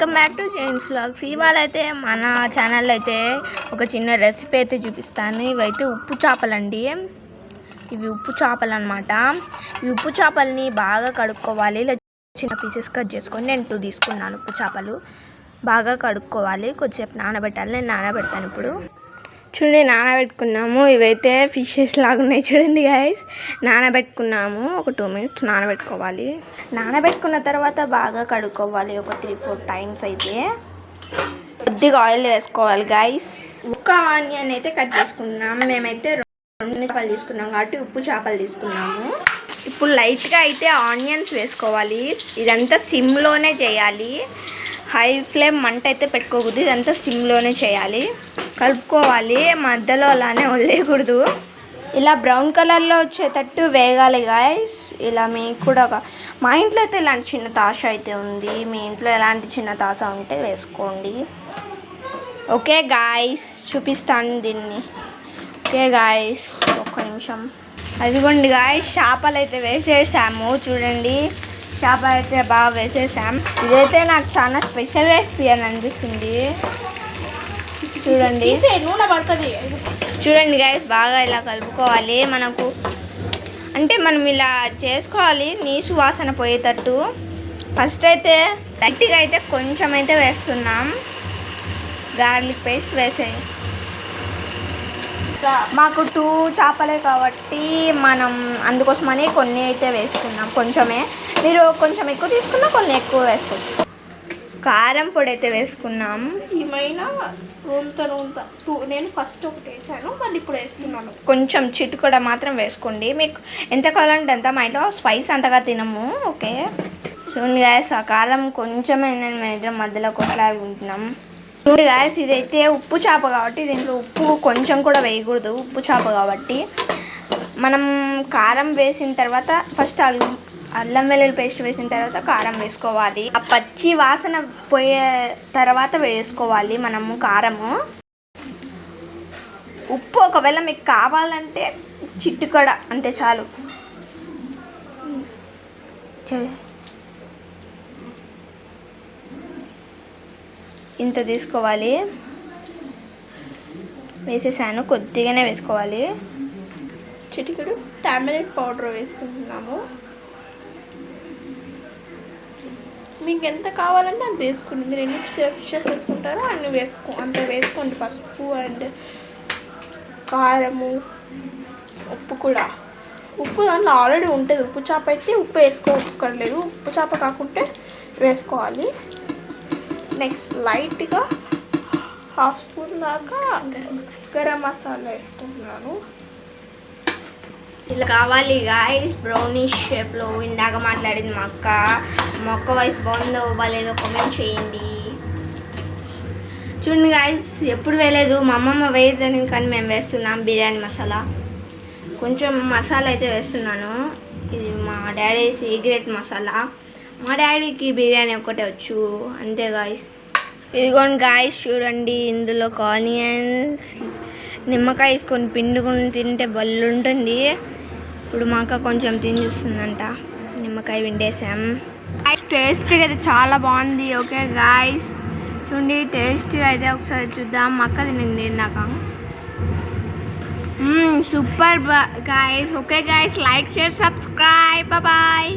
Welcome back to James vlogs. ఇవాళ అయితే మన ఛానల్లో అయితే ఒక చిన్న రెసిపీ అయితే చూపిస్తాను. ఇవైతే ఉప్పు చేపలండి. ఇవి ఉప్పు చేపలు అనమాట. ఈ ఉప్పు చేపల్ని బాగా కడుక్కోవాలి. ఇలా చిన్న పీసెస్ కట్ చేసుకొని నేను 2 తీసుకున్నాను. ఉప్పు చేపలు బాగా కడుక్కోవాలి, కొద్దిసేపు నానబెట్టాలి. నేను నానబెడతాను ఇప్పుడు. చూడండి, నానబెట్టుకున్నాము. ఇవైతే ఫిషెస్ లాగా ఉన్నాయి చూడండి గైస్. నానబెట్టుకున్నాము, ఒక 2 మినిట్స్ నానబెట్టుకోవాలి. నానబెట్టుకున్న తర్వాత బాగా కడుక్కోవాలి, ఒక 3-4 టైమ్స్. అయితే కొద్దిగా ఆయిల్ వేసుకోవాలి గైస్. ఒక ఆనియన్ అయితే కట్ చేసుకున్నాము. మేమైతే 2 చేపలు తీసుకున్నాం కాబట్టి ఉప్పు చేపలు తీసుకున్నాము. ఇప్పుడు లైట్గా అయితే ఆనియన్స్ వేసుకోవాలి. ఇదంతా సిమ్లోనే చేయాలి, హై ఫ్లేమ్ మంట అయితే పెట్టుకోకూడదు. ఇదంతా సిమ్లోనే చేయాలి. కలుపుకోవాలి, మధ్యలో అలానే వదిలేయకూడదు. ఇలా బ్రౌన్ కలర్లో వచ్చేటట్టు వేగాలి గాయస్. ఇలా మీకు కూడా మా ఇంట్లో అయితే ఇలాంటి చిన్న తాష అయితే ఉంది. మీ ఇంట్లో ఎలాంటి చిన్న తాష ఉంటే వేసుకోండి. ఓకే గాయస్, చూపిస్తాను దీన్ని. ఓకే గాయస్, ఒక్క నిమిషం. అదిగోండి గాయస్, చేపలు అయితే వేసేసాము. చూడండి, చేపలు అయితే బాగా వేసేసాం. ఇదైతే నాకు చాలా స్పెషల్ రెసిపీ అని అనిపిస్తుంది. చూడండి, నూనె పడుతుంది. చూడండి గైస్, బాగా ఇలా కలుపుకోవాలి. మనకు అంటే మనం ఇలా చేసుకోవాలి, నీసు వాసన పోయేటట్టు. ఫస్ట్ అయితే లైట్గా అయితే కొంచెం అయితే వేస్తున్నాం గార్లిక్ పేస్ట్. వేసే మాకు 2 చేపలే కాబట్టి మనం అందుకోసమని కొన్ని అయితే వేసుకున్నాం. కొంచెమే, మీరు కొంచెం ఎక్కువ తీసుకున్నా కొన్ని ఎక్కువ వేసుకోవచ్చు. కారం పొడి అయితే వేసుకున్నాం. ఏమైనా నేను ఫస్ట్ ఒకటి వేసాను, మళ్ళీ ఇప్పుడు వేస్తున్నాను. కొంచెం చిటికెడ మాత్రం వేసుకోండి, మీకు ఎంత కావాలంటే అంత. మా ఇంట్లో స్పైస్ అంతగా తినము. ఓకే, చూడండి గాయస్, ఆ కారం కొంచెమే. మేము ఇద్దరం మధ్యలో కొట్లాడుకుంటున్నాం. చూడండి గాయస్, ఇదైతే ఉప్పు చేప కాబట్టి దీంట్లో ఉప్పు కొంచెం కూడా వేయకూడదు. ఉప్పు చేప కాబట్టి మనం కారం వేసిన తర్వాత ఫస్ట్ అల్లం వెల్లుల్లి పేస్ట్ వేసిన తర్వాత కారం వేసుకోవాలి. ఆ పచ్చి వాసన పోయే తర్వాత వేసుకోవాలి మనము కారము. ఉప్పు ఒకవేళ మీకు కావాలంటే చిటికెడ అంతే చాలు. ఇంత తీసుకోవాలి. వేసేసాను, కొద్దిగానే వేసుకోవాలి. చిటికెడు టామరిన్ పౌడర్ వేసుకుంటున్నాము. మీకు ఎంత కావాలంటే అంత వేసుకోండి. మీరు ఎన్ని ఫిషెస్ వేసుకుంటారో అన్ని అంత వేసుకోండి. పసుపు అండ్ కారము, ఉప్పు కూడా. ఉప్పు దాంట్లో ఆల్రెడీ ఉంటుంది. ఉప్పు చేప అయితే ఉప్పు వేసుకోక్కర్లేదు, ఉప్పు చేప కాకుంటే వేసుకోవాలి. నెక్స్ట్ లైట్గా 1/2 స్పూన్ దాకా గరం మసాలా వేసుకుంటున్నాను. ఇలా కావాలి గాయస్, బ్రౌనిష్ షేప్లో. ఇందాక మాట్లాడింది మా అక్క. మా అక్క వాయిస్ బాగుందో బాగాలేదో కామెంట్ చేయండి. చూడండి గాయస్, ఎప్పుడు వేయలేదు, మా అమ్మమ్మ వేయదని కానీ మేము వేస్తున్నాం బిర్యానీ మసాలా. కొంచెం మసాలా అయితే వేస్తున్నాను. ఇది మా డాడీ సీక్రెట్ మసాలా. మా డాడీకి బిర్యానీ ఒక్కటే వచ్చు, అంతే గాయస్. ఇదిగోండి గాయస్, చూడండి, ఇందులో ఆనియన్స్, నిమ్మకాయ వేసుకొని పిండుకొని తింటే బళ్ళు ఉంటుంది. ఇప్పుడు మా అక్క కొంచెం తిని చూస్తుందంట. నిమ్మకాయ పిండేసాం. టేస్ట్గా అయితే చాలా బాగుంది. ఓకే గాయస్, చూడండి, టేస్ట్గా అయితే ఒకసారి చూద్దాం. మా అక్క తినింది ఇందాక. Super guys. Okay guys, like, share, subscribe. Bye.